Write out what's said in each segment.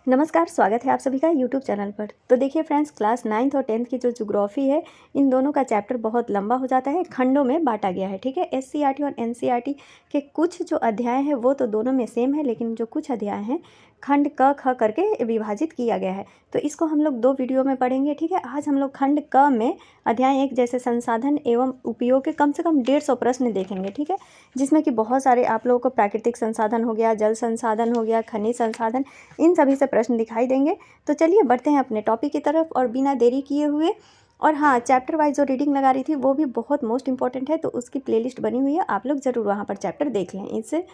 नमस्कार, स्वागत है आप सभी का यूट्यूब चैनल पर। तो देखिए फ्रेंड्स, क्लास 9th और 10th की जो ज्योग्राफी है, इन दोनों का चैप्टर बहुत लंबा हो जाता है, खंडों में बांटा गया है। ठीक है, एससीईआरटी और एनसीईआरटी के कुछ जो अध्याय हैं वो तो दोनों में सेम है, लेकिन जो कुछ अध्याय हैं खंड क ख करके विभाजित किया गया है। तो इसको हम लोग 2 वीडियो में पढ़ेंगे। ठीक है, आज हम लोग खंड क में अध्याय 1 जैसे संसाधन एवं उपयोग के कम से कम 150 प्रश्न देखेंगे। ठीक है, जिसमें कि बहुत सारे आप लोगों को प्राकृतिक संसाधन हो गया, जल संसाधन हो गया, खनिज संसाधन, इन सभी से प्रश्न दिखाई देंगे। तो चलिए बढ़ते हैं अपने टॉपिक की तरफ और बिना देरी किए हुए। और हाँ, चैप्टर वाइज जो रीडिंग लगा रही थी वो भी बहुत मोस्ट इंपॉर्टेंट है, तो उसकी प्लेलिस्ट बनी हुई है, आप लोग ज़रूर वहाँ पर चैप्टर देख लें इससे।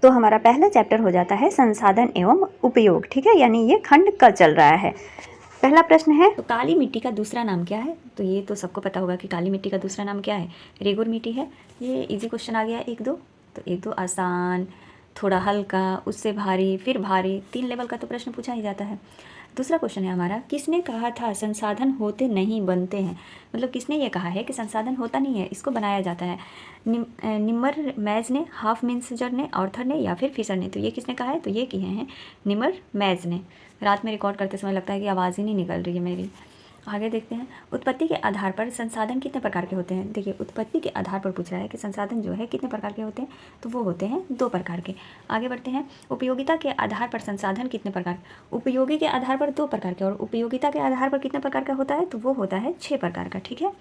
तो हमारा पहला चैप्टर हो जाता है संसाधन एवं उपयोग। ठीक है, यानी ये खंड क चल रहा है। पहला प्रश्न है, तो काली मिट्टी का दूसरा नाम क्या है? तो ये तो सबको पता होगा कि काली मिट्टी का दूसरा नाम क्या है, रेगुर मिट्टी है। ये इजी क्वेश्चन आ गया। 1-2 तो 1-2 आसान, थोड़ा हल्का, उससे भारी, फिर भारी, 3 लेवल का तो प्रश्न पूछा ही जाता है। दूसरा क्वेश्चन है हमारा, किसने कहा था संसाधन होते नहीं बनते हैं? मतलब किसने ये कहा है कि संसाधन होता नहीं है, इसको बनाया जाता है? निमर मैज ने, हाफ मिन्सजर ने, ऑर्थर ने या फिर फिशर ने? तो ये किसने कहा है? तो ये किए हैं निमर मैज ने। रात में रिकॉर्ड करते समय लगता है कि आवाज़ ही नहीं निकल रही है मेरी। आगे देखते हैं, उत्पत्ति के आधार पर संसाधन कितने प्रकार के होते हैं? देखिए, उत्पत्ति के आधार पर पूछ रहा है कि संसाधन जो है कितने प्रकार के होते हैं, तो वो होते हैं 2 प्रकार के। आगे बढ़ते हैं, उपयोगिता के आधार पर संसाधन कितने प्रकार? उपयोगी के आधार पर 2 प्रकार के, और उपयोगिता के आधार पर कितने प्रकार का होता है? तो वो होता है 6 प्रकार का। ठीक है,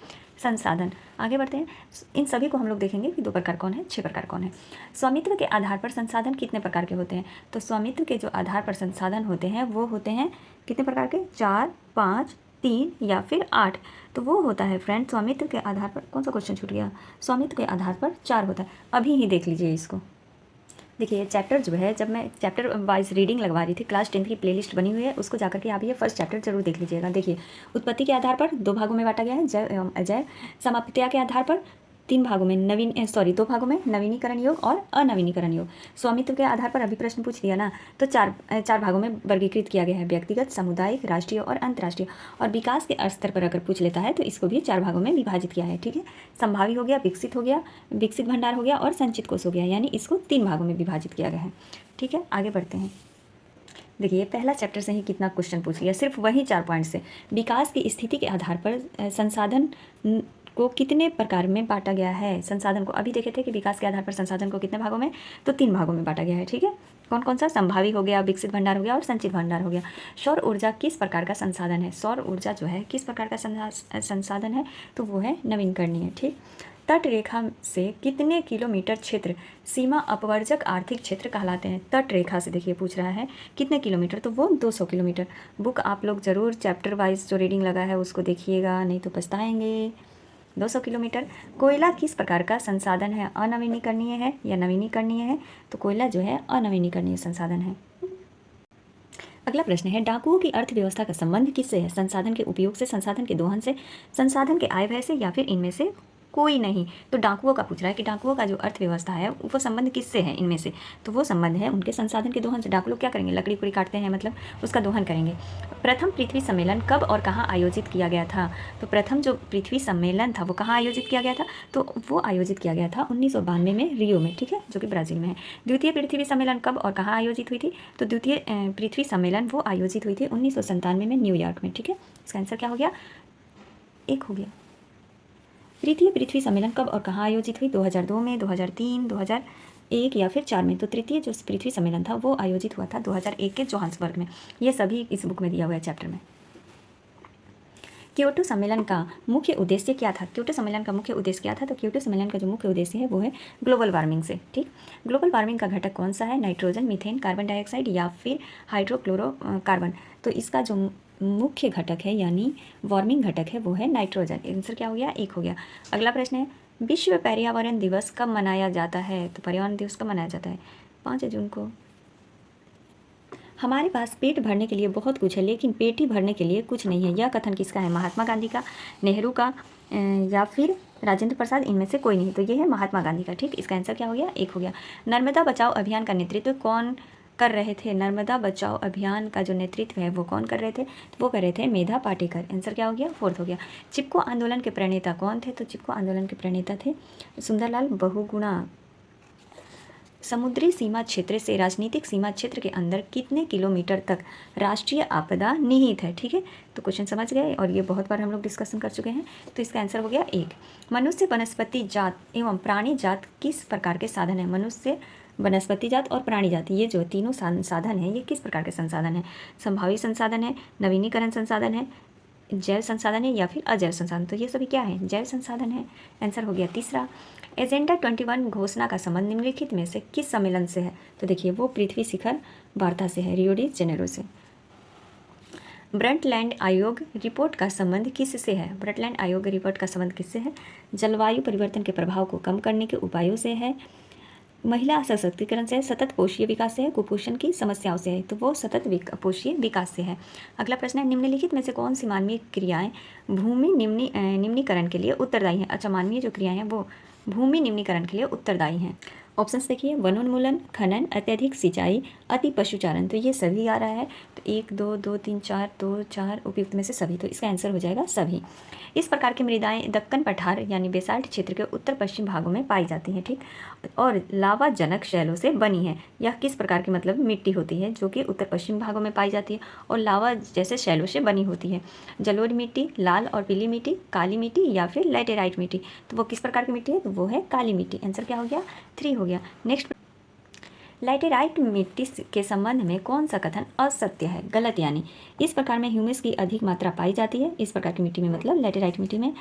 संसाधन। आगे बढ़ते हैं, इन सभी को हम लोग देखेंगे कि 2 प्रकार कौन है, 6 प्रकार कौन है। स्वामित्व के आधार पर संसाधन कितने प्रकार के होते हैं? तो स्वामित्व के जो आधार पर संसाधन होते हैं वो होते हैं कितने प्रकार के? 4, 5, 3 या फिर 8। तो वो होता है फ्रेंड, स्वामित्व के आधार पर, कौन सा क्वेश्चन छूट गया? स्वामित्व के आधार पर 4 होता है। अभी ही देख लीजिए इसको। देखिए, चैप्टर जो है, जब मैं चैप्टर वाइज रीडिंग लगवा रही थी, क्लास 10th की प्लेलिस्ट बनी हुई है, उसको जाकर के आप ये फर्स्ट चैप्टर जरूर देख लीजिएगा। देखिए, उत्पत्ति के आधार पर 2 भागों में बांटा गया है, जय एवं अजय। समाप्तिया के आधार पर 3 भागों में 2 भागों में नवीनीकरण योग और अनवीनीकरण योग। स्वामित्व के आधार पर अभी प्रश्न पूछ दिया ना, तो 4 भागों में वर्गीकृत किया गया है, व्यक्तिगत, सामुदायिक, राष्ट्रीय और अंतर्राष्ट्रीय। और विकास के स्तर पर अगर पूछ लेता है तो इसको भी 4 भागों में विभाजित किया है। ठीक है, संभावी हो गया, विकसित हो गया, विकसित भंडार हो गया और संचित कोष हो गया, यानी इसको 3 भागों में विभाजित किया गया है। ठीक है, आगे बढ़ते हैं। देखिए, पहला चैप्टर से ही कितना क्वेश्चन पूछ लिया, सिर्फ वही 4 पॉइंट से। विकास की स्थिति के आधार पर संसाधन को कितने प्रकार में बांटा गया है? संसाधन को अभी देखे थे कि विकास के आधार पर संसाधन को कितने भागों में, तो 3 भागों में बांटा गया है। ठीक है, कौन कौन सा? संभावी हो गया, विकसित भंडार हो गया और संचित भंडार हो गया। सौर ऊर्जा किस प्रकार का संसाधन है? सौर ऊर्जा जो है किस प्रकार का संसाधन है? तो वो है नवीनकरणीय। ठीक, तट रेखा से कितने किलोमीटर क्षेत्र सीमा अपवर्जक आर्थिक क्षेत्र कहलाते हैं? तट रेखा से देखिए पूछ रहा है कितने किलोमीटर, तो वो 200 किलोमीटर। बुक आप लोग ज़रूर चैप्टर वाइज जो रीडिंग लगा है उसको देखिएगा, नहीं तो पछताएंगे। 200 किलोमीटर। कोयला किस प्रकार का संसाधन है? अनवीनीकरणीय है या नवीनीकरणीय है? तो कोयला जो है अनवीनीकरणीय संसाधन है। अगला प्रश्न है, डाकुओं की अर्थव्यवस्था का संबंध किससे है? संसाधन के उपयोग से, संसाधन के दोहन से, संसाधन के आय व्यय से या फिर इनमें से कोई नहीं? तो डाकुओं का पूछ रहा है कि डाकुओं का जो अर्थव्यवस्था है वो संबंध किससे है इनमें से? तो वो संबंध है उनके संसाधन के दोहन से। डाकू लोग क्या करेंगे? लकड़ी उकड़ी काटते हैं, मतलब उसका दोहन करेंगे। प्रथम पृथ्वी सम्मेलन कब और कहाँ आयोजित किया गया था? तो प्रथम जो पृथ्वी सम्मेलन था वो कहाँ आयोजित किया गया था? तो वो आयोजित किया गया था 1992 में रियो में। ठीक है, जो कि ब्राज़ील में है। द्वितीय पृथ्वी सम्मेलन कब और कहाँ आयोजित हुई थी? तो द्वितीय पृथ्वी सम्मेलन वो आयोजित हुई थी 1997 में न्यूयॉर्क में। ठीक है, इसका आंसर क्या हो गया? 1 हो गया। तृतीय पृथ्वी सम्मेलन कब और कहाँ आयोजित हुई? 2002 में, 2003, 2001 या फिर 4 में? तो तृतीय जो पृथ्वी सम्मेलन था वो आयोजित हुआ था 2001 के जोहान्सबर्ग में। ये सभी इस बुक में दिया हुआ है चैप्टर में। क्योटो सम्मेलन का मुख्य उद्देश्य क्या था? क्योटो सम्मेलन का मुख्य उद्देश्य क्या था? तो क्योटो सम्मेलन का जो मुख्य उद्देश्य है वो है ग्लोबल वार्मिंग से। ठीक, ग्लोबल वार्मिंग का घटक कौन सा है? नाइट्रोजन, मीथेन, कार्बन डाइऑक्साइड या फिर हाइड्रोक्लोरोकार्बन? तो इसका जो मुख्य घटक है यानी वार्मिंग घटक है वो है नाइट्रोजन। आंसर क्या हो गया? 1 हो गया। अगला प्रश्न है, विश्व पर्यावरण दिवस कब मनाया जाता है? तो पर्यावरण दिवस कब मनाया जाता है? 5 जून को। हमारे पास पेट भरने के लिए बहुत कुछ है लेकिन पेट ही भरने के लिए कुछ नहीं है, यह कथन किसका है? महात्मा गांधी का, नेहरू का या फिर राजेंद्र प्रसाद? इनमें से कोई नहीं। तो ये है महात्मा गांधी का। ठीक, इसका आंसर क्या हो गया? 1 हो गया। नर्मदा बचाओ अभियान का नेतृत्व कौन कर रहे थे? नर्मदा बचाओ अभियान का जो नेतृत्व है वो कौन कर रहे थे? तो वो कर रहे थे मेधा पाटेकर। आंसर क्या हो गया? 4th हो गया। चिपको आंदोलन के प्रणेता कौन थे? तो चिपको आंदोलन के प्रणेता थे सुंदरलाल बहुगुणा। समुद्री सीमा क्षेत्र से राजनीतिक सीमा क्षेत्र के अंदर कितने किलोमीटर तक राष्ट्रीय आपदा निहित है। ठीक है, तो क्वेश्चन समझ गए और ये बहुत बार हम लोग डिस्कशन कर चुके हैं। तो इसका आंसर हो गया 1। मनुष्य, वनस्पति जात एवं प्राणी जात किस प्रकार के साधन है। मनुष्य, वनस्पति जात और प्राणी जाति, ये जो तीनों संसाधन हैं ये किस प्रकार के संसाधन हैं। संभावी संसाधन है, नवीनीकरण संसाधन है, जैव संसाधन है या फिर अजैव संसाधन। तो ये सभी क्या है, जैव संसाधन है। आंसर हो गया 3। एजेंडा 21 घोषणा का संबंध निम्नलिखित में से किस सम्मेलन से है। तो देखिए वो पृथ्वी शिखर वार्ता से है, रियो डी जेनेरो से। ब्रंटलैंड आयोग रिपोर्ट का संबंध किससे है। ब्रंटलैंड आयोग रिपोर्ट का संबंध किससे है। जलवायु परिवर्तन के प्रभाव को कम करने के उपायों से है, महिला सशक्तिकरण से है, सतत पोषीय विकास से है, कुपोषण की समस्याओं से है। तो वो सतत पोषीय विकास से है। अगला प्रश्न है, निम्नलिखित में से कौन सी मानवीय क्रियाएं भूमि निम्नीकरण के लिए उत्तरदायी हैं। अच्छा, मानवीय जो क्रियाएं हैं वो भूमि निम्नीकरण के लिए उत्तरदायी हैं। ऑप्शंस देखिए, वनोन्मूलन, खनन, अत्यधिक सिंचाई, अति पशुचारण। तो ये सभी आ रहा है। तो 1 2 2 3 4 2 4 उपयुक्त में से सभी। तो इसका आंसर हो जाएगा सभी। इस प्रकार की मृदाएं दक्कन पठार यानी बेसाल्ट क्षेत्र के उत्तर पश्चिम भागों में पाई जाती हैं। ठीक, और लावा जनक शैलों से बनी है। यह किस प्रकार की मतलब मिट्टी होती है जो कि उत्तर पश्चिम भागों में पाई जाती है और लावा जैसे शैलों से बनी होती है। जलोढ़ मिट्टी, लाल और पीली मिट्टी, काली मिट्टी या फिर लैटेराइट मिट्टी। तो वो किस प्रकार की मिट्टी है, तो वो है काली मिट्टी। आंसर क्या हो गया, 3 हो गया। नेक्स्ट, लैटेराइट मिट्टी के संबंध में कौन सा कथन असत्य है, गलत यानी। इस प्रकार में ह्यूमस की अधिक मात्रा पाई जाती है। इस प्रकार की मिट्टी में मतलब लैटेराइट मिट्टी में।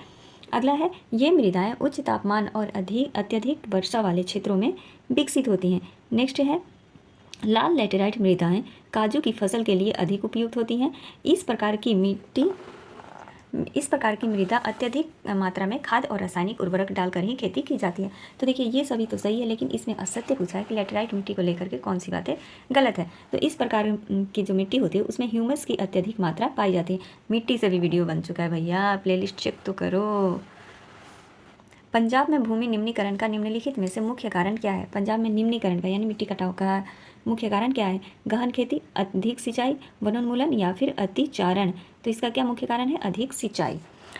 अगला है, ये मृदाएं उच्च तापमान और अत्यधिक वर्षा वाले क्षेत्रों में विकसित होती हैं। नेक्स्ट है, लाल लैटेराइट मृदाएं काजू की फसल के लिए अधिक उपयुक्त होती हैं। इस प्रकार की मृदा अत्यधिक मात्रा में खाद और रासायनिक उर्वरक डालकर ही खेती की जाती है। तो देखिए ये सभी तो सही है, लेकिन इसमें असत्य पूछा है कि लैटेराइट मिट्टी को लेकर के कौन सी बातें गलत है। तो इस प्रकार की जो मिट्टी होती है उसमें ह्यूमस की अत्यधिक मात्रा पाई जाती है। मिट्टी से भी वीडियो बन चुका है भैया, प्लेलिस्ट चेक तो करो। पंजाब में भूमि निम्नीकरण का निम्नलिखित में से मुख्य कारण क्या है। पंजाब में निम्नीकरण का यानी मिट्टी कटाव का मुख्य कारण क्या है। गहन खेती, अधिक सिंचाई, वनोन्मूलन या फिर अतिचारण। तो इसका क्या मुख्य कारण है, अधिक सिंचाई।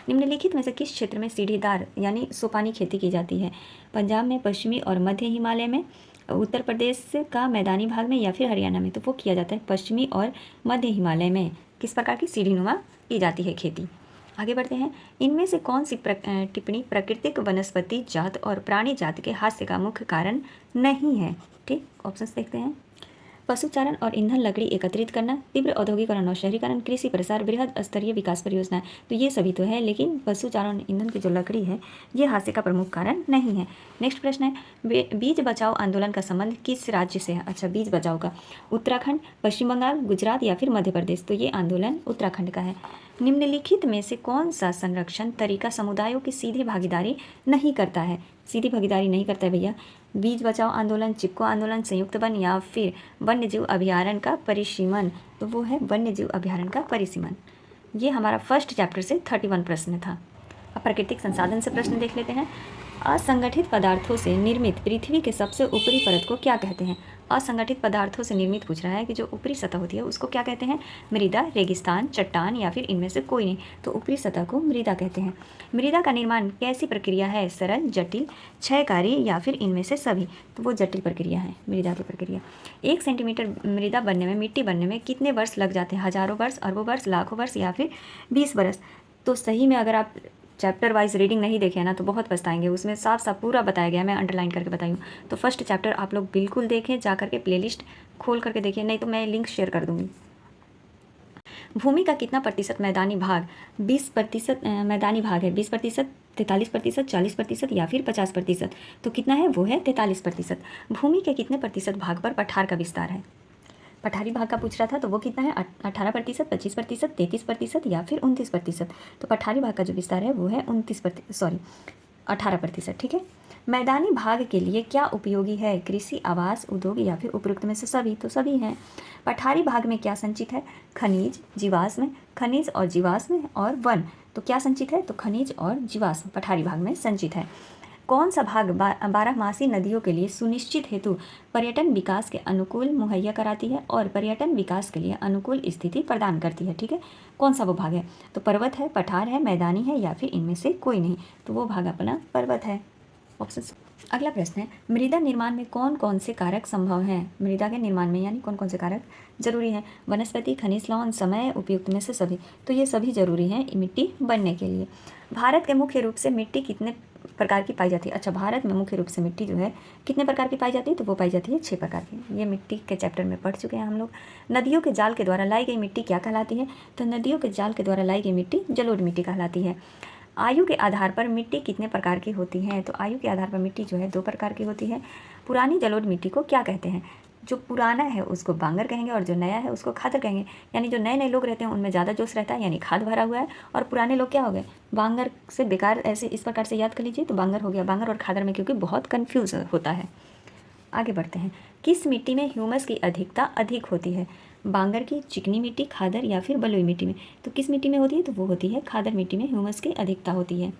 निम्नलिखित में से किस क्षेत्र में सीढ़ीदार यानी सोपानी खेती की जाती है। पंजाब में, पश्चिमी और मध्य हिमालय में, उत्तर प्रदेश का मैदानी भाग में या फिर हरियाणा में। तो वो किया जाता है पश्चिमी और मध्य हिमालय में। किस प्रकार की सीढ़ीनुमा की जाती है खेती। आगे बढ़ते हैं, इनमें से कौन सी टिप्पणी प्राकृतिक वनस्पति जात और प्राणी जात के हास्य का मुख्य कारण नहीं है। ठीक, ऑप्शंस देखते हैं। पशुचारण और ईंधन लकड़ी एकत्रित करना, तीव्र औद्योगिकरण और शहरीकरण, कृषि प्रसार, बृहद स्तरीय विकास परियोजनाएं। तो ये सभी तो है, लेकिन पशुचारण ईंधन की जो लकड़ी है ये हास्य का प्रमुख कारण नहीं है। नेक्स्ट प्रश्न है, बीज बचाओ आंदोलन का संबंध किस राज्य से है। अच्छा, बीज बचाओ का उत्तराखंड, पश्चिम बंगाल, गुजरात या फिर मध्य प्रदेश। तो ये आंदोलन उत्तराखंड का है। निम्नलिखित में से कौन सा संरक्षण तरीका समुदायों की सीधी भागीदारी नहीं करता है। सीधी भागीदारी नहीं करता है भैया। बीज बचाओ आंदोलन, चिपको आंदोलन, संयुक्त वन या फिर वन्यजीव अभयारण्य का परिसीमन। तो वो है वन्यजीव अभयारण्य का परिसीमन। ये हमारा फर्स्ट चैप्टर से 31 प्रश्न था। अब प्राकृतिक संसाधन से प्रश्न देख लेते हैं। असंगठित पदार्थों से निर्मित पृथ्वी के सबसे ऊपरी परत को क्या कहते हैं। असंगठित पदार्थों से निर्मित पूछ रहा है कि जो ऊपरी सतह होती है उसको क्या कहते हैं। मृदा, रेगिस्तान, चट्टान या फिर इनमें से कोई नहीं। तो ऊपरी सतह को मृदा कहते हैं। मृदा का निर्माण कैसी प्रक्रिया है, सरल, जटिल, क्षयकारी या फिर इनमें से सभी। तो वो जटिल प्रक्रिया है मृदा की प्रक्रिया। 1 सेंटीमीटर मृदा बनने में, मिट्टी बनने में कितने वर्ष लग जाते हैं। हजारों वर्ष, अरबों वर्ष, लाखों वर्ष या फिर 20 वर्ष। तो सही में अगर आप चैप्टर वाइज रीडिंग नहीं देखे ना तो बहुत पछताएंगे। उसमें साफ साफ पूरा बताया गया है, मैं अंडरलाइन करके बताई हूँ। तो फर्स्ट चैप्टर आप लोग बिल्कुल देखें, जा करके प्लेलिस्ट खोल करके देखिए, नहीं तो मैं लिंक शेयर कर दूँगी। भूमि का कितना प्रतिशत मैदानी भाग। 20% मैदानी भाग है। 20%, 43%, 40% या फिर 50%। तो कितना है, वो है 43%। भूमि के कितने प्रतिशत भाग पर पठार का विस्तार है। पठारी भाग का पूछ रहा था तो वो कितना है, 18%, 25%, 33% या फिर 29%। तो पठारी भाग का जो विस्तार है वो है 18%। ठीक है। मैदानी भाग के लिए क्या उपयोगी है, कृषि, आवास, उद्योग या फिर उपरोक्त में से सभी। तो सभी हैं। पठारी भाग में क्या संचित है, खनिज, जीवाश्म, खनिज और जीवाश्म और वन। तो क्या संचित है, तो खनिज और जीवाश्म पठारी भाग में संचित है। कौन सा भाग बारहमासी नदियों के लिए सुनिश्चित हेतु पर्यटन विकास के अनुकूल मुहैया कराती है और पर्यटन विकास के लिए अनुकूल स्थिति प्रदान करती है। ठीक है, कौन सा वो भाग है, तो पर्वत है, पठार है, मैदानी है या फिर इनमें से कोई नहीं। तो वो भाग अपना पर्वत है। ऑप्शन अगला प्रश्न है, मृदा निर्माण में कौन कौन से कारक संभव हैं? मृदा के निर्माण में यानी कौन कौन से कारक जरूरी हैं? वनस्पति, खनिज लवण, समय, उपयुक्त में से सभी। तो ये सभी जरूरी हैं मिट्टी बनने के लिए। भारत के मुख्य रूप से मिट्टी कितने प्रकार की पाई जाती है? अच्छा, भारत में मुख्य रूप से मिट्टी जो है कितने प्रकार की पाई जाती है? तो वो पाई जाती है 6 प्रकार की। ये मिट्टी के चैप्टर में पढ़ चुके हैं हम लोग। नदियों के जाल के द्वारा लाई गई मिट्टी क्या कहलाती है? तो नदियों के जाल के द्वारा लाई गई मिट्टी जलोढ़ मिट्टी कहलाती है। आयु के आधार पर मिट्टी कितने प्रकार की होती है? तो आयु के आधार पर मिट्टी जो है 2 प्रकार की होती है। पुरानी जलोढ़ मिट्टी को क्या कहते हैं? जो पुराना है उसको बांगर कहेंगे और जो नया है उसको खादर कहेंगे। यानी जो नए नए लोग रहते हैं उनमें ज़्यादा जोश रहता है, यानी खाद भरा हुआ है, और पुराने लोग क्या हो गए? बांगर से बेकार। ऐसे इस प्रकार से याद कर लीजिए, तो बांगर हो गया। बांगर और खादर में क्योंकि बहुत कन्फ्यूज होता है। आगे बढ़ते हैं। किस मिट्टी में ह्यूमस की अधिकता अधिक होती है? बांगर की, चिकनी मिट्टी, खादर या फिर बलुई मिट्टी में? तो किस मिट्टी में होती है? तो वो होती है खादर मिट्टी में ह्यूमस की अधिकता होती है।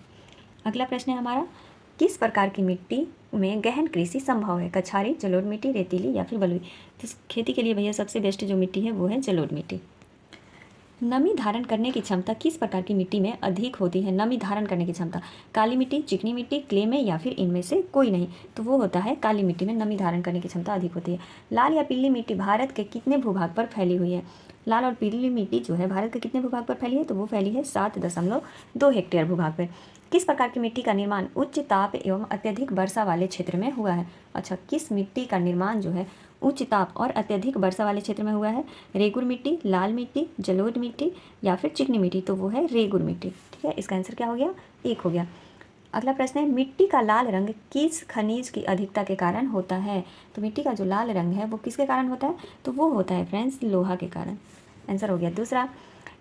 अगला प्रश्न है हमारा, किस प्रकार की मिट्टी में गहन कृषि संभव है? कछारी, जलोढ़ मिट्टी, रेतीली या फिर बलुई? तो खेती के लिए भैया सबसे बेस्ट जो मिट्टी है वो है जलोढ़ मिट्टी। नमी धारण करने की क्षमता किस प्रकार की मिट्टी में अधिक होती है? नमी धारण करने की क्षमता, काली मिट्टी, चिकनी मिट्टी, क्ले में या फिर इनमें से कोई नहीं? तो वो होता है काली मिट्टी में नमी धारण करने की क्षमता अधिक होती है। लाल या पीली मिट्टी भारत के कितने भूभाग पर फैली हुई है? लाल और पीली मिट्टी जो है भारत के कितने भूभाग पर फैली है? तो वो फैली है 7.2 हेक्टेयर भूभाग पर। किस प्रकार की मिट्टी का निर्माण उच्च ताप एवं अत्यधिक वर्षा वाले क्षेत्र में हुआ है? अच्छा, किस मिट्टी का निर्माण जो है उच्च ताप और अत्यधिक वर्षा वाले क्षेत्र में हुआ है? रेगुर मिट्टी, लाल मिट्टी, जलोढ़ मिट्टी या फिर चिकनी मिट्टी? तो वो है रेगुर मिट्टी। ठीक है, इसका आंसर क्या हो गया? 1 हो गया। अगला प्रश्न है, मिट्टी का लाल रंग किस खनिज की अधिकता के कारण होता है? तो मिट्टी का जो लाल रंग है वो किसके कारण होता है? तो वो होता है फ्रेंड्स लोहा के कारण। आंसर हो गया दूसरा।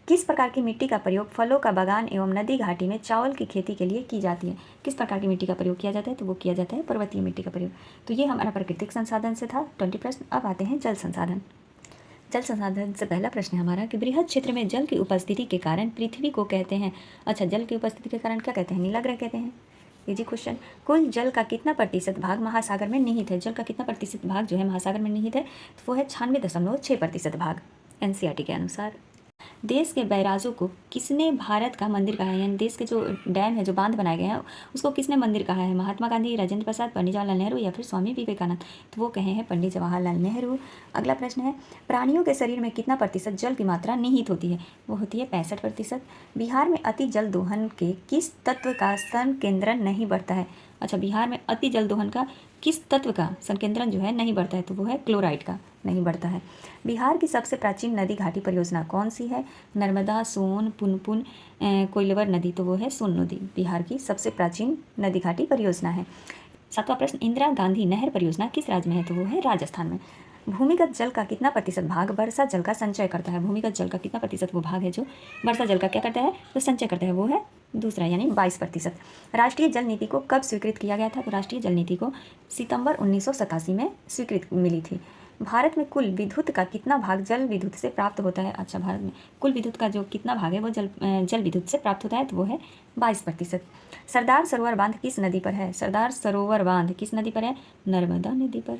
किस प्रकार की मिट्टी का प्रयोग फलों का बागान एवं नदी घाटी में चावल की खेती के लिए की जाती है? किस प्रकार की मिट्टी का प्रयोग किया जाता है? तो वो किया जाता है पर्वतीय मिट्टी का प्रयोग। तो ये हमारा प्राकृतिक संसाधन से था 20 प्रश्न। अब आते हैं जल संसाधन। जल संसाधन से पहला प्रश्न है हमारा कि बृहद क्षेत्र में जल की उपस्थिति के कारण पृथ्वी को कहते हैं। अच्छा, जल की उपस्थिति के कारण क्या कहते हैं? नीला ग्रह कहते हैं। Easy question. कुल जल का कितना प्रतिशत भाग महासागर में निहित है? जल का कितना प्रतिशत भाग जो है महासागर में निहित है? तो वो है 96.6% भाग एनसीईआरटी के अनुसार। देश के बैराजों को किसने भारत का मंदिर कहा है? यानी देश के जो डैम है, जो बांध बनाए गए हैं, उसको किसने मंदिर कहा है? महात्मा गांधी, राजेंद्र प्रसाद, पंडित जवाहरलाल नेहरू या फिर स्वामी विवेकानंद? तो वो कहे हैं पंडित जवाहरलाल नेहरू। अगला प्रश्न है, प्राणियों के शरीर में कितना प्रतिशत जल की मात्रा निहित होती है? वो होती है 65%। बिहार में अति जल दोहन के किस तत्व का संकेंद्रण नहीं बढ़ता है? अच्छा, बिहार में अति जल दोहन का किस तत्व का संकेंद्रण जो है नहीं बढ़ता है? तो वो है क्लोराइड का नहीं बढ़ता है। बिहार की सबसे प्राचीन नदी घाटी परियोजना कौन सी है? नर्मदा, सोन, पुनपुन, कोइलवर नदी? तो वो है सोन नदी बिहार की सबसे प्राचीन नदी घाटी परियोजना है। 7वां प्रश्न, इंदिरा गांधी नहर परियोजना किस राज्य में है? तो वो है राजस्थान में। भूमिगत जल का कितना प्रतिशत भाग वर्षा जल का संचय करता है? भूमिगत जल का कितना प्रतिशत वो भाग है जो वर्षा जल का क्या करता है? तो संचय करता है। वो है दूसरा यानी 22%। राष्ट्रीय जल नीति को कब स्वीकृत किया गया था? तो राष्ट्रीय जल नीति को सितंबर 1987 में स्वीकृत मिली थी। भारत में कुल विद्युत का कितना भाग जल विद्युत से प्राप्त होता है? अच्छा, भारत में कुल विद्युत का जो कितना भाग है वो जल विद्युत से प्राप्त होता है? तो वो है 22%। सरदार सरोवर बांध किस नदी पर है? सरदार सरोवर बांध किस नदी पर है? नर्मदा नदी पर।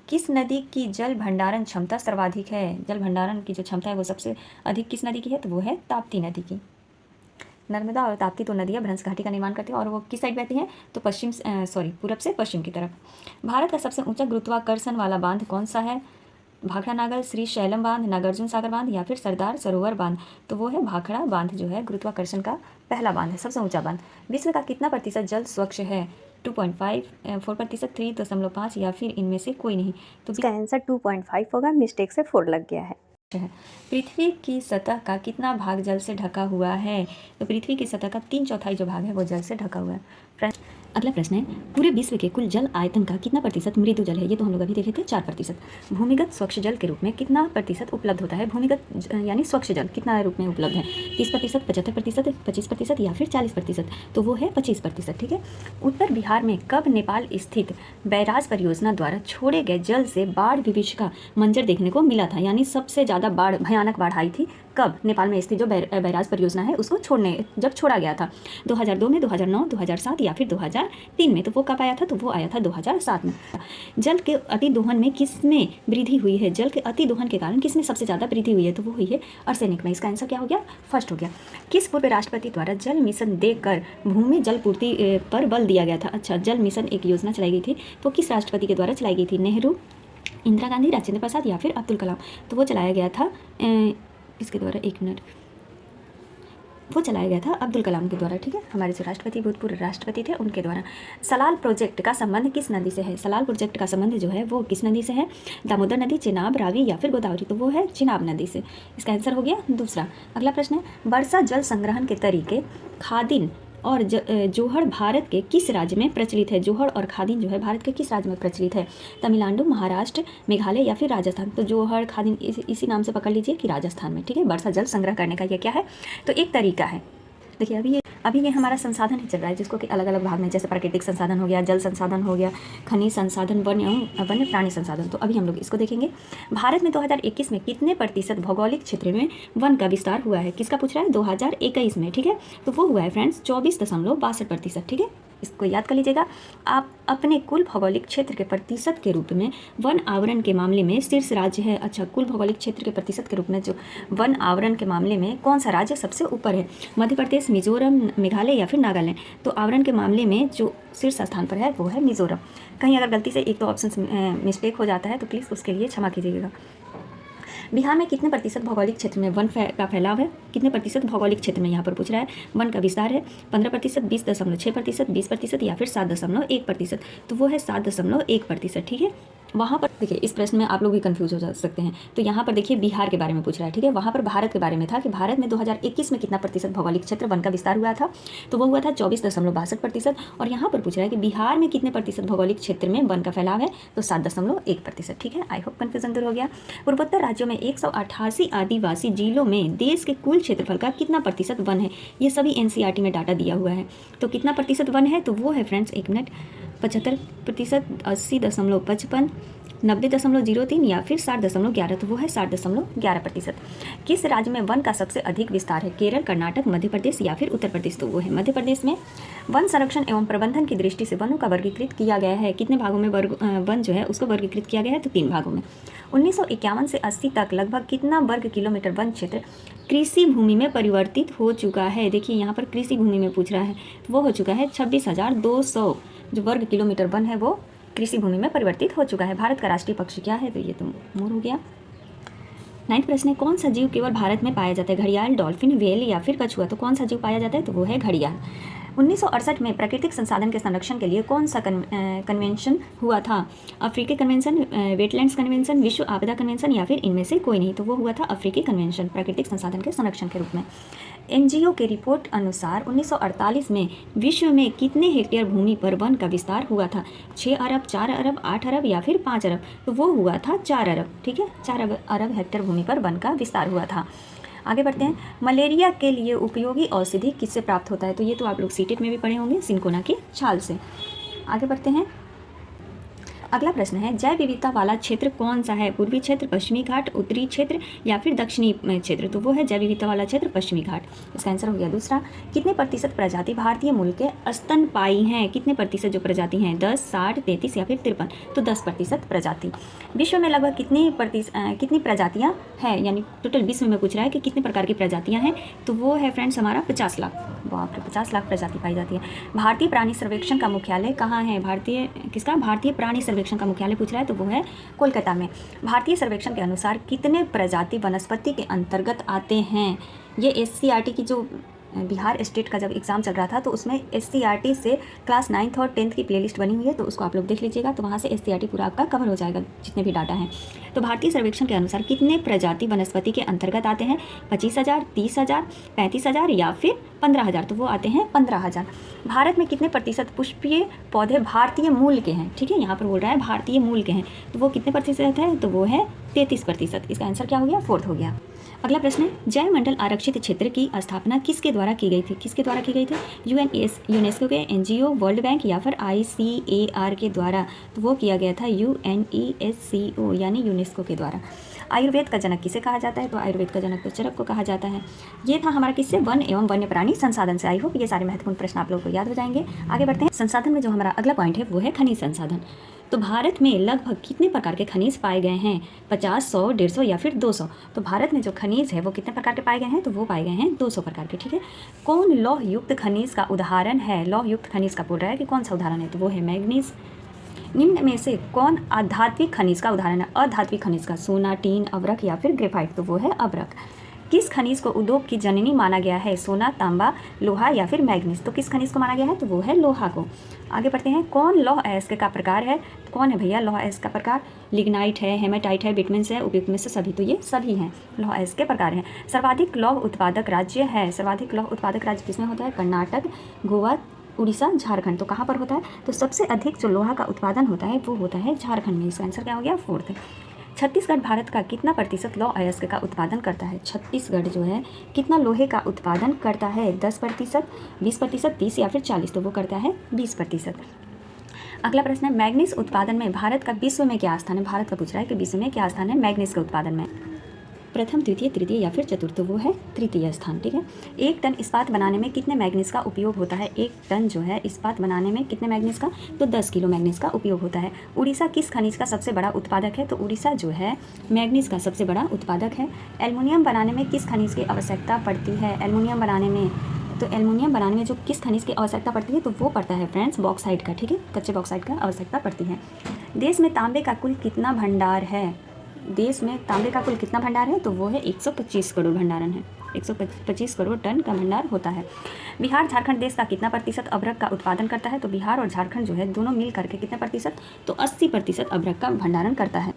किस नदी की जल भंडारण क्षमता सर्वाधिक है? जल भंडारण की जो क्षमता है वो सबसे अधिक किस नदी की है? तो वो है ताप्ती नदी की। नर्मदा और ताप्ती तो नदियाँ भ्रंश घाटी का निर्माण करती हैं और वो किस साइड बहती हैं? तो पूरब से पश्चिम की तरफ। भारत का सबसे ऊंचा गुरुत्वाकर्षण वाला बांध कौन सा है? भाखड़ा नागर, श्री शैलम बांध, नागार्जुन सागर बांध या फिर सरदार सरोवर बांध? तो वो है भाखड़ा बांध जो है गुरुत्वाकर्षण का पहला बांध है, सबसे ऊंचा बांध। विश्व का कितना प्रतिशत जल स्वच्छ है? 2.5, 4%, 3.5 या फिर इनमें से कोई नहीं? तो इसका आंसर 2.5 होगा, मिस्टेक से 4 लग गया है। पृथ्वी की सतह का कितना भाग जल से ढका हुआ है? तो पृथ्वी की सतह का 3/4 जो भाग है वो जल से ढका हुआ है। अगला प्रश्न है, पूरे विश्व के कुल जल आयतन का कितना प्रतिशत मृदु जल है? ये तो हम लोग अभी देखे थे 4%। भूमिगत स्वच्छ जल के रूप में कितना प्रतिशत उपलब्ध होता है? भूमिगत यानी स्वच्छ जल कितना रूप में उपलब्ध है? 30%, 75%, 25% या फिर 40%? तो वो है 25%। ठीक है। उत्तर बिहार में कब नेपाल स्थित बैराज परियोजना द्वारा छोड़े गए जल से बाढ़ विभीषिका मंजर देखने को मिला था? यानी सबसे ज़्यादा भयानक बाढ़ आई थी कब? नेपाल में स्थित जो बैराज परियोजना है उसको जब छोड़ा गया था 2002 में, 2009, 2007 या फिर 2008 2003 में। तो वो कब आया था? तो वो आया था 2007 में। जल के अति दोहन में किस में वृद्धि हुई है? जल के अति दोहन के कारण किस में सबसे ज़्यादा वृद्धि हुई है? तो वो हुई है आर्सेनिक में। इसका आंसर क्या हो गया? फर्स्ट हो गया। किस पूर्व राष्ट्रपति द्वारा जल मिशन देकर भूमि जल पूर्ति पर बल दिया गया था? अच्छा, जल मिशन एक योजना चलाई गई थी, तो किस राष्ट्रपति के द्वारा चलाई गई थी? नेहरू, इंदिरा गांधी, राजेंद्र प्रसाद या फिर अब्दुल कलाम? तो वो चलाया गया था किसके द्वारा? एक मिनट, वो चलाया गया था अब्दुल कलाम के द्वारा। ठीक है, हमारे जो राष्ट्रपति, भूतपूर्व राष्ट्रपति थे, उनके द्वारा। सलाल प्रोजेक्ट का संबंध किस नदी से है? सलाल प्रोजेक्ट का संबंध जो है वो किस नदी से है? दामोदर नदी, चेनाब, रावी या फिर गोदावरी? तो वो है चेनाब नदी से। इसका आंसर हो गया दूसरा। अगला प्रश्न है, वर्षा जल संग्रहण के तरीके खादिन और जोहड़ भारत के किस राज्य में प्रचलित है? जोहड़ और खादिन जो है भारत के किस राज्य में प्रचलित है? तमिलनाडु, महाराष्ट्र, मेघालय या फिर राजस्थान? तो जोहड़, खादिन इसी नाम से पकड़ लीजिए कि राजस्थान में। ठीक है, वर्षा जल संग्रह करने का ये क्या है? तो एक तरीका है। देखिए, अभी ये हमारा संसाधन ही चल रहा है, जिसको कि अलग अलग भाग में, जैसे प्राकृतिक संसाधन हो गया, जल संसाधन हो गया, खनिज संसाधन, वन्य प्राणी संसाधन। तो अभी हम लोग इसको देखेंगे। भारत में 2021 में कितने प्रतिशत भौगोलिक क्षेत्र में वन का विस्तार हुआ है? किसका पूछ रहा है? 2021 में। ठीक है, तो वो हुआ है फ्रेंड्स 24.62%। ठीक है, इसको याद कर लीजिएगा। आप अपने कुल भौगोलिक क्षेत्र के प्रतिशत के रूप में वन आवरण के मामले में शीर्ष राज्य है। अच्छा, कुल भौगोलिक क्षेत्र के प्रतिशत के रूप में जो वन आवरण के मामले में कौन सा राज्य सबसे ऊपर है? मध्य प्रदेश, मिजोरम, मेघालय या फिर नागालैंड? तो आवरण के मामले में जो शीर्ष स्थान पर है वो है मिजोरम। कहीं अगर गलती से एक दो ऑप्शन मिस्टेक हो जाता है तो प्लीज़ उसके लिए क्षमा कीजिएगा। बिहार में कितने प्रतिशत भौगोलिक क्षेत्र में वन का फैलाव है? कितने प्रतिशत भौगोलिक क्षेत्र में यहाँ पर पूछ रहा है वन का विस्तार है? 15%, 20.6%, 20% या फिर 7.1%? तो वो है 7.1%। ठीक है, वहाँ पर देखिए, इस प्रश्न में आप लोग भी कंफ्यूज हो जा सकते हैं। तो यहाँ पर देखिए बिहार के बारे में पूछ रहा है। ठीक है, वहाँ पर भारत के बारे में था कि भारत में 2021 में कितना प्रतिशत भौगोलिक क्षेत्र वन का विस्तार हुआ था? तो वो हुआ था 24.62%। और यहाँ पर पूछ रहा है कि बिहार में कितने प्रतिशत भौगोलिक क्षेत्र में वन का फैलाव है? तो 7.1%। ठीक है, आई होप कन्फ्यूजन दूर हो गया। पूर्वोत्तर राज्यों में 188 आदिवासी जिलों में देश के कुल क्षेत्रफल का कितना प्रतिशत वन है? ये सभी NCERT में डाटा दिया हुआ है। तो कितना प्रतिशत वन है? तो वो है फ्रेंड्स, एक मिनट, 75%, 80.55, 90.03 या फिर 60.11? तो वो है 60.11%। किस राज्य में वन का सबसे अधिक विस्तार है? केरल, कर्नाटक, मध्य प्रदेश या फिर उत्तर प्रदेश? तो वो है मध्य प्रदेश में। वन संरक्षण एवं प्रबंधन की दृष्टि से वनों का वर्गीकृत किया गया है। कितने भागों में वन जो है उसको वर्गीकृत किया गया है? तो 3 भागों में। 1951 से 80 तक लगभग कितना वर्ग किलोमीटर वन क्षेत्र कृषि भूमि में परिवर्तित हो चुका है? देखिए, यहाँ पर कृषि भूमि में पूछ रहा है, वो हो चुका है 26,200 जो वर्ग किलोमीटर वन है वो कृषि भूमि में परिवर्तित हो चुका है। भारत का राष्ट्रीय पक्षी क्या है? तो ये तो मोर हो गया। 9वां प्रश्न है, कौन सा जीव केवल भारत में पाया जाता है? घड़ियाल, डॉल्फिन, व्हेल या फिर कछुआ? तो कौन सा जीव पाया जाता है? तो वो है घड़ियाल। 1968 में प्राकृतिक संसाधन के संरक्षण के लिए कौन सा कन्वेंशन हुआ था? अफ्रीकी कन्वेंशन, वेटलैंड्स कन्वेंशन, विश्व आपदा कन्वेंशन या फिर इनमें से कोई नहीं? तो वो हुआ था अफ्रीकी कन्वेंशन, प्राकृतिक संसाधन के संरक्षण के रूप में। NGO के रिपोर्ट अनुसार 1948 में विश्व में कितने हेक्टेयर भूमि पर वन का विस्तार हुआ था? 6 अरब, 4 अरब, 8 अरब या फिर 5 अरब? तो वो हुआ था 4 अरब। ठीक है, 4 अरब हेक्टेयर भूमि पर वन का विस्तार हुआ था। आगे बढ़ते हैं। मलेरिया के लिए उपयोगी औषधि किससे प्राप्त होता है? तो ये तो आप लोग सीटेट में भी पढ़े होंगे, सिनकोना की छाल से। आगे बढ़ते हैं। अगला प्रश्न है, जैव विविधता वाला क्षेत्र कौन सा है? पूर्वी क्षेत्र, पश्चिमी घाट, उत्तरी क्षेत्र या फिर दक्षिणी क्षेत्र? तो वो है जैव विविधता वाला क्षेत्र पश्चिमी घाट। इसका आंसर हो गया दूसरा। कितने प्रतिशत प्रजाति भारतीय मूल के स्तनपायी हैं? कितने प्रतिशत जो प्रजाति हैं? 10, 60, 33 या फिर 53? तो 10% प्रजाति। विश्व में लगभग कितनी प्रजातियाँ हैं? यानी टोटल विश्व में पूछ रहा है कि कितने प्रकार की प्रजातियाँ हैं? तो वो है फ्रेंड्स हमारा 50 लाख। बाप रे, 50 लाख प्रजाति पाई जाती है। भारतीय प्राणी सर्वेक्षण का मुख्यालय कहाँ है? भारतीय प्राणी सर्वेक्षण का मुख्यालय पूछ रहा है, तो वो है कोलकाता में। भारतीय सर्वेक्षण के अनुसार कितने प्रजाति वनस्पति के अंतर्गत आते हैं? ये SCERT की जो बिहार स्टेट का जब एग्ज़ाम चल रहा था तो उसमें SCERT से क्लास 9th और 10th की प्लेलिस्ट बनी हुई है, तो उसको आप लोग देख लीजिएगा, तो वहाँ से SCERT पूरा आपका कवर हो जाएगा जितने भी डाटा हैं। तो भारतीय सर्वेक्षण के अनुसार कितने प्रजाति वनस्पति के अंतर्गत आते हैं? 25,000, 30,000, 35,000 या फिर 15,000? तो वो आते हैं 15,000। भारत में कितने प्रतिशत पुष्पीय पौधे भारतीय मूल के हैं? ठीक है, यहाँ पर बोल रहा है भारतीय मूल के हैं, तो वो कितने प्रतिशत है? तो वो है 33%। इसका आंसर क्या हो गया? 4th हो गया। अगला प्रश्न है, जैवमंडल आरक्षित क्षेत्र की स्थापना किसके द्वारा की गई थी? किसके द्वारा की गई थी? यूनेस्को के, NGO, वर्ल्ड बैंक या फिर ICAR के द्वारा? तो वो किया गया था UNESCO यानी यूनेस्को के द्वारा। आयुर्वेद का जनक किसे कहा जाता है? तो आयुर्वेद का जनक तो चरक को कहा जाता है। ये था हमारा किससे? वन एवं वन्य प्राणी संसाधन से। आई होप ये सारे महत्वपूर्ण प्रश्न आप लोगों को याद हो जाएंगे। आगे बढ़ते हैं। संसाधन में जो हमारा अगला पॉइंट है वो है खनिज संसाधन। तो भारत में लगभग कितने प्रकार के खनिज पाए गए हैं? 50, 100, 150 या फिर 200? तो भारत में जो खनिज है वो कितने प्रकार के पाए गए हैं? तो वो पाए गए हैं 200 प्रकार के, ठीक है। कौन लौह युक्त खनिज का उदाहरण है? लौह युक्त खनिज का बोल रहा है कि कौन सा उदाहरण है? तो वो है मैग्नीज। निम्न में से कौन आधात्विक खनिज का उदाहरण है? अधात्विक खनिज का? सोना, टीन, अब्रक या फिर ग्रेफाइट? तो वो है अब्रक। किस खनिज को उद्योग की जननी माना गया है? सोना, तांबा, लोहा या फिर मैग्नीज? तो किस खनिज को माना गया है? तो वो है लोहा को। आगे बढ़ते हैं। कौन लौह अयस्क का प्रकार है? तो कौन है भैया लौह अयस्क का प्रकार? लिग्नाइट है, हेमेटाइट है, बिटमिन्स है, उपयुक्त में से सभी। तो ये सभी हैं लौह अयस्क के प्रकार हैं। सर्वाधिक लौह उत्पादक राज्य है? सर्वाधिक लौह उत्पादक राज्य किसमें होता है? कर्नाटक, गोवा, उड़ीसा, झारखंड। तो कहाँ पर होता है? तो सबसे अधिक जो लोहा का उत्पादन होता है वो होता है झारखंड में। इसका आंसर क्या हो गया? 4th। छत्तीसगढ़ भारत का कितना प्रतिशत लौह अयस्क का उत्पादन करता है? छत्तीसगढ़ जो है कितना लोहे का उत्पादन करता है? 10%, 20%, 30 या फिर 40? तो वो करता है 20%। अगला प्रश्न है मैग्नीज उत्पादन में भारत का विश्व में क्या स्थान है? भारत का पूछ रहा है कि विश्व में क्या स्थान है मैग्नीज के उत्पादन में? प्रथम, द्वितीय, तृतीय या फिर चतुर्थ? तो वो है तृतीय स्थान, ठीक है। 1 टन इस्पात बनाने में कितने मैग्नीज का उपयोग होता है? 1 टन जो है इस्पात बनाने में कितने मैग्नीज का? तो 10 किलो मैग्नीज का उपयोग होता है। उड़ीसा किस खनिज का सबसे बड़ा उत्पादक है? तो उड़ीसा जो है मैग्नीज का सबसे बड़ा उत्पादक है। एल्युमिनियम बनाने में किस खनिज की आवश्यकता पड़ती है? एल्युमिनियम बनाने में तो एल्युमिनियम बनाने में जो किस खनिज की आवश्यकता पड़ती है? तो वो पड़ता है फ्रेंड्स बॉक्साइट का, ठीक है। कच्चे बॉक्साइट का आवश्यकता पड़ती है। देश में तांबे का कुल कितना भंडार है? देश में तांबे का कुल कितना भंडार है? तो वो है 125 करोड़ भंडारण है। 125 करोड़ टन का भंडार होता है। बिहार झारखंड देश का कितना प्रतिशत अभ्रक का उत्पादन करता है? तो बिहार और झारखंड जो है दोनों मिल करके कितने प्रतिशत? तो 80% अभ्रक का भंडारण करता है।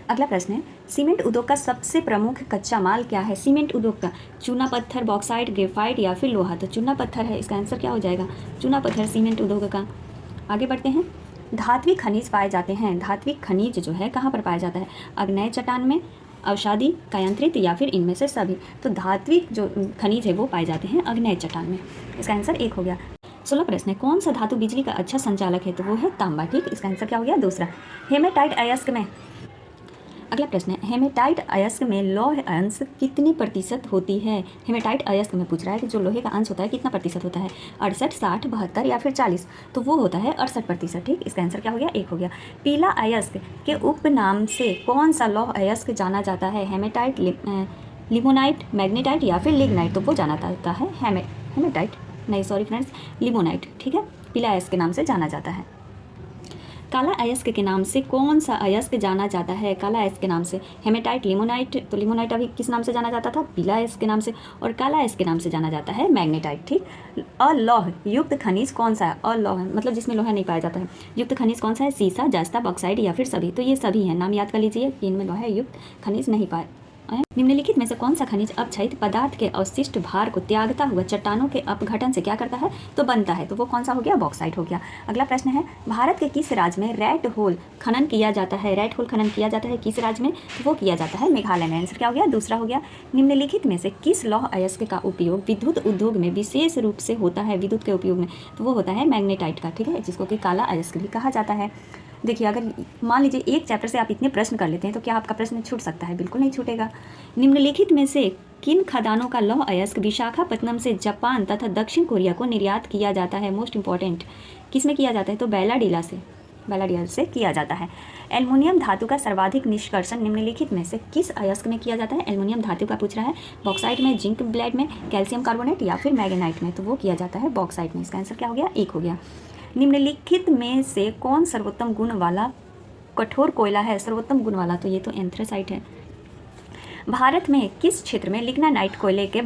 अगला प्रश्न है सीमेंट उद्योग का सबसे प्रमुख कच्चा माल क्या है? सीमेंट उद्योग का चूना पत्थर, बॉक्साइट, ग्रेफाइट या फिर लोहा? तो चूना पत्थर है, इसका आंसर क्या हो जाएगा? चूना पत्थर सीमेंट उद्योग का। आगे बढ़ते हैं। धात्विक खनिज पाए जाते हैं। धात्विक खनिज जो है कहाँ पर पाया जाता है? अग्नेय चट्टान में, अवसादी, कायांतरित या फिर इनमें से सभी? तो धात्विक जो खनिज है वो पाए जाते हैं अग्नेय चट्टान में। इसका आंसर 1 हो गया। 16 प्रश्न है कौन सा धातु बिजली का अच्छा संचालक है? तो वो है तांबा, ठीक। इसका आंसर क्या हो गया? दूसरा। हेमेटाइट अयस्क में अगला प्रश्न है हेमेटाइट अयस्क में लौह अंश कितनी प्रतिशत होती है? हेमेटाइट अयस्क में पूछ रहा है कि जो लोहे का अंश होता है कितना प्रतिशत होता है? 68, 60, 72 या फिर 40? तो वो होता है 68%, ठीक। इसका आंसर क्या हो गया? 1 हो गया। पीला अयस्क के उपनाम से कौन सा लौह अयस्क जाना जाता है? हेमेटाइट, लिमोनाइट, मैग्नेटाइट या फिर लिग्नाइट? तो वो जाना जाता है हेमेटाइट, नहीं सॉरी फ्रेंड्स, लिमोनाइट, ठीक है। पीला अयस्क के नाम से जाना जाता है। काला अयस्क के नाम से कौन सा अयस्क जाना जाता है? काला अयस्क के नाम से हेमेटाइट, लिमोनाइट। तो लिमोनाइट अभी किस नाम से जाना जाता था? पीला अयस्क के नाम से। और काला अयस्क के नाम से जाना जाता है मैग्नेटाइट, ठीक। अलौह युक्त खनिज कौन सा है? अलौह मतलब जिसमें लोहा नहीं पाया जाता है। युक्त खनिज कौन सा है? सीसा, जस्ता, बॉक्साइट या फिर सभी? तो ये सभी हैं, नाम याद कर लीजिए कि इनमें लोहा युक्त खनिज नहीं पाए। निम्नलिखित में से कौन सा खनिज अपक्षयित पदार्थ के अवशिष्ट भार को त्यागता हुआ चट्टानों के अपघटन से क्या करता है? तो बनता है। तो वो कौन सा हो गया? बॉक्साइट हो गया। अगला प्रश्न है भारत के किस राज्य में रेड होल खनन किया जाता है? रेड होल खनन किया जाता है किस राज्य में? तो वो किया जाता है मेघालय में। आंसर क्या हो गया? दूसरा हो गया। निम्नलिखित में से किस लौह अयस्क का उपयोग विद्युत उद्योग में विशेष रूप से होता है? विद्युत के उपयोग में तो वो होता है मैग्नेटाइट का, ठीक है, जिसको कि काला अयस्क भी कहा जाता है। देखिए अगर मान लीजिए एक चैप्टर से आप इतने प्रश्न कर लेते हैं तो क्या आपका प्रश्न छूट सकता है? बिल्कुल नहीं छूटेगा। निम्नलिखित में से किन खदानों का लौह अयस्क विशाखापत्तनम से जापान तथा दक्षिण कोरिया को निर्यात किया जाता है? मोस्ट इंपॉर्टेंट, किस में किया जाता है? तो बैलाडीला से किया जाता है। एल्युमिनियम धातु का सर्वाधिक निष्कर्षण निम्नलिखित में से किस अयस्क में किया जाता है? एल्युमिनियम धातु का पूछ रहा है। बॉक्साइट में, जिंक ब्लेड में, कैल्शियम कार्बोनेट या फिर मैग्नेटाइट में? तो वो किया जाता है बॉक्साइट में। इसका आंसर क्या हो गया? 1 हो गया। निम्नलिखित में से कौन सर्वोत्तम गुण वाला कठोर कोयला है? सर्वोत्तम गुण वाला तो ये तो एंथ्रेसाइट है। भारत में किस क्षेत्र में लिग्नाइट कोयले के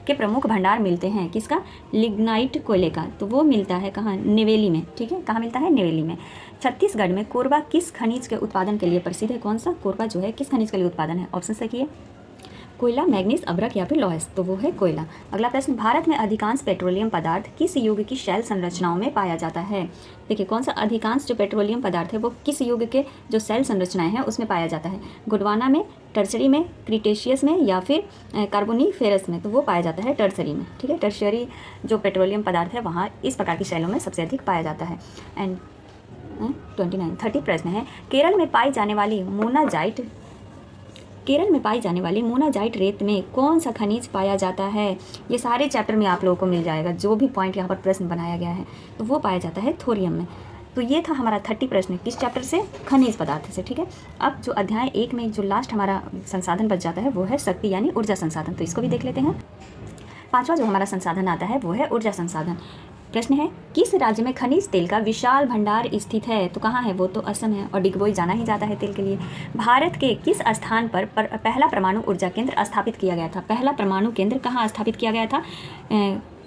प्रमुख भंडार मिलते हैं? किसका? लिग्नाइट कोयले का। तो वो मिलता है कहाँ? नेवेली में, ठीक है। कहाँ मिलता है? नेवेली में। छत्तीसगढ़ में कोरबा किस खनिज के उत्पादन के लिए प्रसिद्ध है? कौन सा? कोरबा जो है किस खनिज के लिए उत्पादन है? ऑप्शन देखिए, कोयला, मैग्नीज, अभ्रक या फिर लौह। तो वो है कोयला। अगला प्रश्न भारत में अधिकांश पेट्रोलियम पदार्थ किस युग की शैल संरचनाओं में पाया जाता है? देखिए कौन सा अधिकांश जो पेट्रोलियम पदार्थ है वो किस युग के जो शैल संरचनाएं हैं उसमें पाया जाता है? गोंडवाना में, टर्सरी में, क्रिटेशियस में या फिर कार्बोनिफेरस में? तो वो पाया जाता है टर्सरी में, ठीक है। टर्सरी जो पेट्रोलियम पदार्थ है वहाँ इस प्रकार की शैलों में सबसे अधिक पाया जाता है। एंड 30 प्रश्न है केरल में पाई जाने वाली मोनाजाइट केरल में पाई जाने वाली मोनाजाइट रेत में कौन सा खनिज पाया जाता है? ये सारे चैप्टर में आप लोगों को मिल जाएगा, जो भी पॉइंट यहाँ पर प्रश्न बनाया गया है तो वो पाया जाता है थोरियम में। तो ये था हमारा 30 प्रश्न किस चैप्टर से? खनिज पदार्थ से। ठीक है, अब जो अध्याय 1 में जो लास्ट हमारा संसाधन बच जाता है वो है शक्ति यानी ऊर्जा संसाधन, तो इसको भी देख लेते हैं। 5वां जो हमारा संसाधन आता है वो है ऊर्जा संसाधन। प्रश्न है किस राज्य में खनिज तेल का विशाल भंडार स्थित है? तो कहाँ है वो? तो असम है, और डिगबोई जाना ही जाता है तेल के लिए। भारत के किस स्थान पर पहला परमाणु ऊर्जा केंद्र स्थापित किया गया था? पहला परमाणु केंद्र कहाँ स्थापित किया गया था?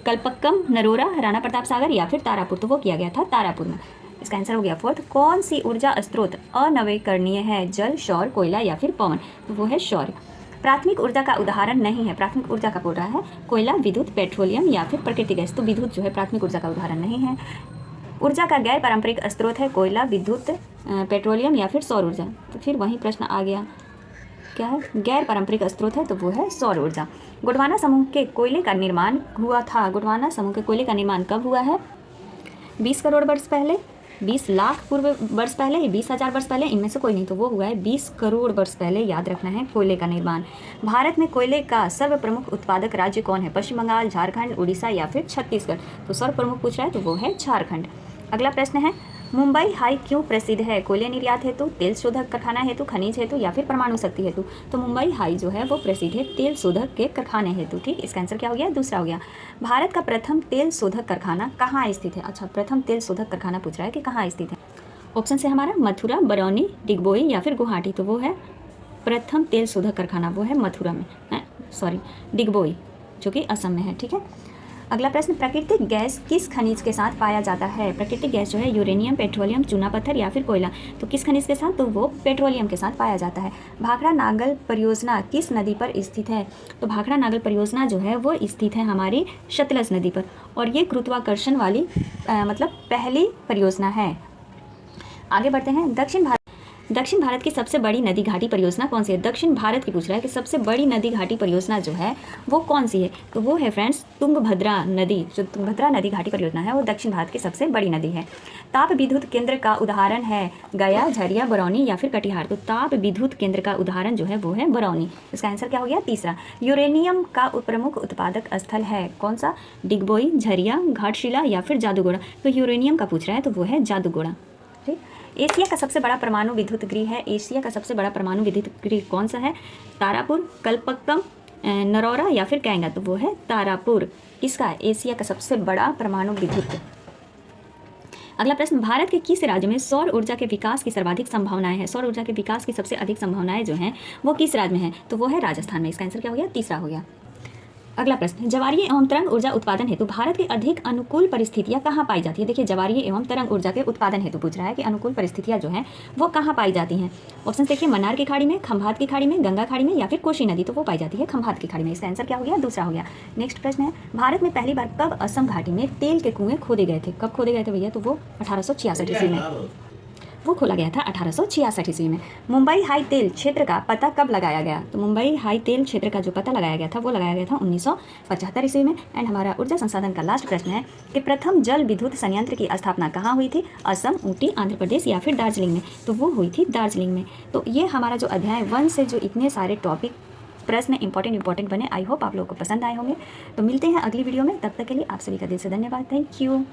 कल्पक्कम, नरोरा, राणा प्रताप सागर या फिर तारापुर? तो वो किया गया था तारापुर में। इसका आंसर हो गया 4th। कौन सी ऊर्जा स्रोत अनवीकरणीय है? जल, सौर, कोयला या फिर पवन? तो वो है सौर। प्राथमिक ऊर्जा का उदाहरण नहीं है। प्राथमिक ऊर्जा का बोल रहा है कोयला, विद्युत, पेट्रोलियम या फिर प्राकृतिक गैस। तो विद्युत जो है प्राथमिक ऊर्जा का उदाहरण नहीं है। ऊर्जा का गैर पारंपरिक स्रोत है कोयला, विद्युत, पेट्रोलियम या फिर सौर ऊर्जा। तो फिर वही प्रश्न आ गया, क्या है? गैर पारंपरिक स्रोत है तो वो है सौर ऊर्जा। गोंडवाना समूह के कोयले का निर्माण हुआ था। गोंडवाना समूह के कोयले का निर्माण कब हुआ है? 20 करोड़ वर्ष पहले, 20 लाख पूर्व वर्ष पहले, 20,000 वर्ष पहले, इनमें से कोई नहीं। तो वो हुआ है 20 करोड़ वर्ष पहले। याद रखना है कोयले का निर्माण। भारत में कोयले का सर्व प्रमुख उत्पादक राज्य कौन है? पश्चिम बंगाल, झारखंड, उड़ीसा या फिर छत्तीसगढ़? तो सर्व प्रमुख पूछ रहा है तो वो है झारखंड। अगला प्रश्न है मुंबई हाई क्यों प्रसिद्ध है? कोयले निर्यात हेतु, तेल शोधक कारखाना हेतु, खनिज हेतु या फिर परमाणु शक्ति हेतु? तो मुंबई हाई जो है वो प्रसिद्ध है तेल शोधक के कारखाने हेतु। ठीक, इसका आंसर क्या हो गया? दूसरा हो गया। भारत का प्रथम तेल शोधक कारखाना कहाँ स्थित है? अच्छा, प्रथम तेल शोधक कारखाना पूछ रहा है कि कहाँ स्थित है। ऑप्शन से हमारा मथुरा, बरौनी, डिगबोई या फिर गुवाहाटी? तो वो है प्रथम तेल शोधक कारखाना, वो है मथुरा में, डिगबोई जो कि असम में है। ठीक है, अगला प्रश्न प्राकृतिक गैस किस खनिज के साथ पाया जाता है? प्राकृतिक गैस जो है यूरेनियम, पेट्रोलियम, चूना पत्थर या फिर कोयला? तो किस खनिज के साथ? तो वो पेट्रोलियम के साथ पाया जाता है। भाखड़ा नागल परियोजना किस नदी पर स्थित है? तो भाखड़ा नागल परियोजना जो है वो स्थित है हमारी सतलज नदी पर, और ये गुरुत्वाकर्षण वाली मतलब पहली परियोजना है। आगे बढ़ते हैं। दक्षिण भारत की सबसे बड़ी नदी घाटी परियोजना कौन सी है? दक्षिण भारत की पूछ रहा है कि सबसे बड़ी नदी घाटी परियोजना जो है वो कौन सी है? तो वो है फ्रेंड्स तुंगभद्रा नदी। जो तुंगभद्रा नदी घाटी परियोजना है वो दक्षिण भारत की सबसे बड़ी नदी है। ताप विद्युत केंद्र का उदाहरण है गया, झरिया, बरौनी या फिर कटिहार? तो ताप विद्युत केंद्र का उदाहरण जो है वो है बरौनी। इसका आंसर क्या हो गया? तीसरा। यूरेनियम का प्रमुख उत्पादक स्थल है कौन सा? डिगबोई, झरिया, घाटशिला या फिर जादूगोड़ा? तो यूरेनियम का पूछ रहा है तो वो है जादूगोड़ा। ठीक, एशिया का सबसे बड़ा परमाणु विद्युत गृह है। एशिया का सबसे बड़ा परमाणु विद्युत गृह कौन सा है? तारापुर, कल्पक्कम, नरौरा या फिर कैंगा? तो वो है तारापुर। किसका? एशिया का सबसे बड़ा परमाणु विद्युत। अगला प्रश्न भारत के किस राज्य में सौर ऊर्जा के विकास की सर्वाधिक संभावनाएं हैं? सौर ऊर्जा के विकास की सबसे अधिक संभावनाएं जो हैं वो किस राज्य में है? तो वो है राजस्थान में। इसका आंसर क्या हो गया? तीसरा हो गया। अगला प्रश्न ज्वारीय एवं तरंग ऊर्जा उत्पादन हेतु भारत की अधिक अनुकूल परिस्थितियां कहाँ पाई जाती है? देखिए ज्वारीय एवं तरंग ऊर्जा के उत्पादन हेतु पूछ रहा है कि अनुकूल परिस्थितियां जो हैं वो कहाँ पाई जाती हैं। ऑप्शन देखिए मन्नार की खाड़ी में, खंभात की खाड़ी में, गंगा खाड़ी में या फिर कोसी नदी? तो वो पाई जाती है खंभात की खाड़ी में। इसका आंसर क्या हो गया? दूसरा हो गया। नेक्स्ट प्रश्न है भारत में पहली बार कब असम घाटी में तेल के कुएं खोदे गए थे? कब खोदे गए थे भैया? तो वो 1866 ईस्वी में वो खोला गया था 1866 ईस्वी में। मुंबई हाई तेल क्षेत्र का पता कब लगाया गया? तो मुंबई हाई तेल क्षेत्र का जो पता लगाया गया था वो लगाया गया था 1975 ईस्वी में। एंड हमारा ऊर्जा संसाधन का लास्ट प्रश्न है कि प्रथम जल विद्युत संयंत्र की स्थापना कहाँ हुई थी? असम, ऊटी, आंध्र प्रदेश या फिर दार्जिलिंग में? तो वो हुई थी दार्जिलिंग में। तो ये हमारा जो अध्याय 1 से जो इतने सारे टॉपिक प्रश्न इंपॉर्टेंट बने, आई होप आप लोगों को पसंद आए होंगे। तो मिलते हैं अगली वीडियो में, तब तक के लिए आप सभी का दिल से धन्यवाद। Thank you.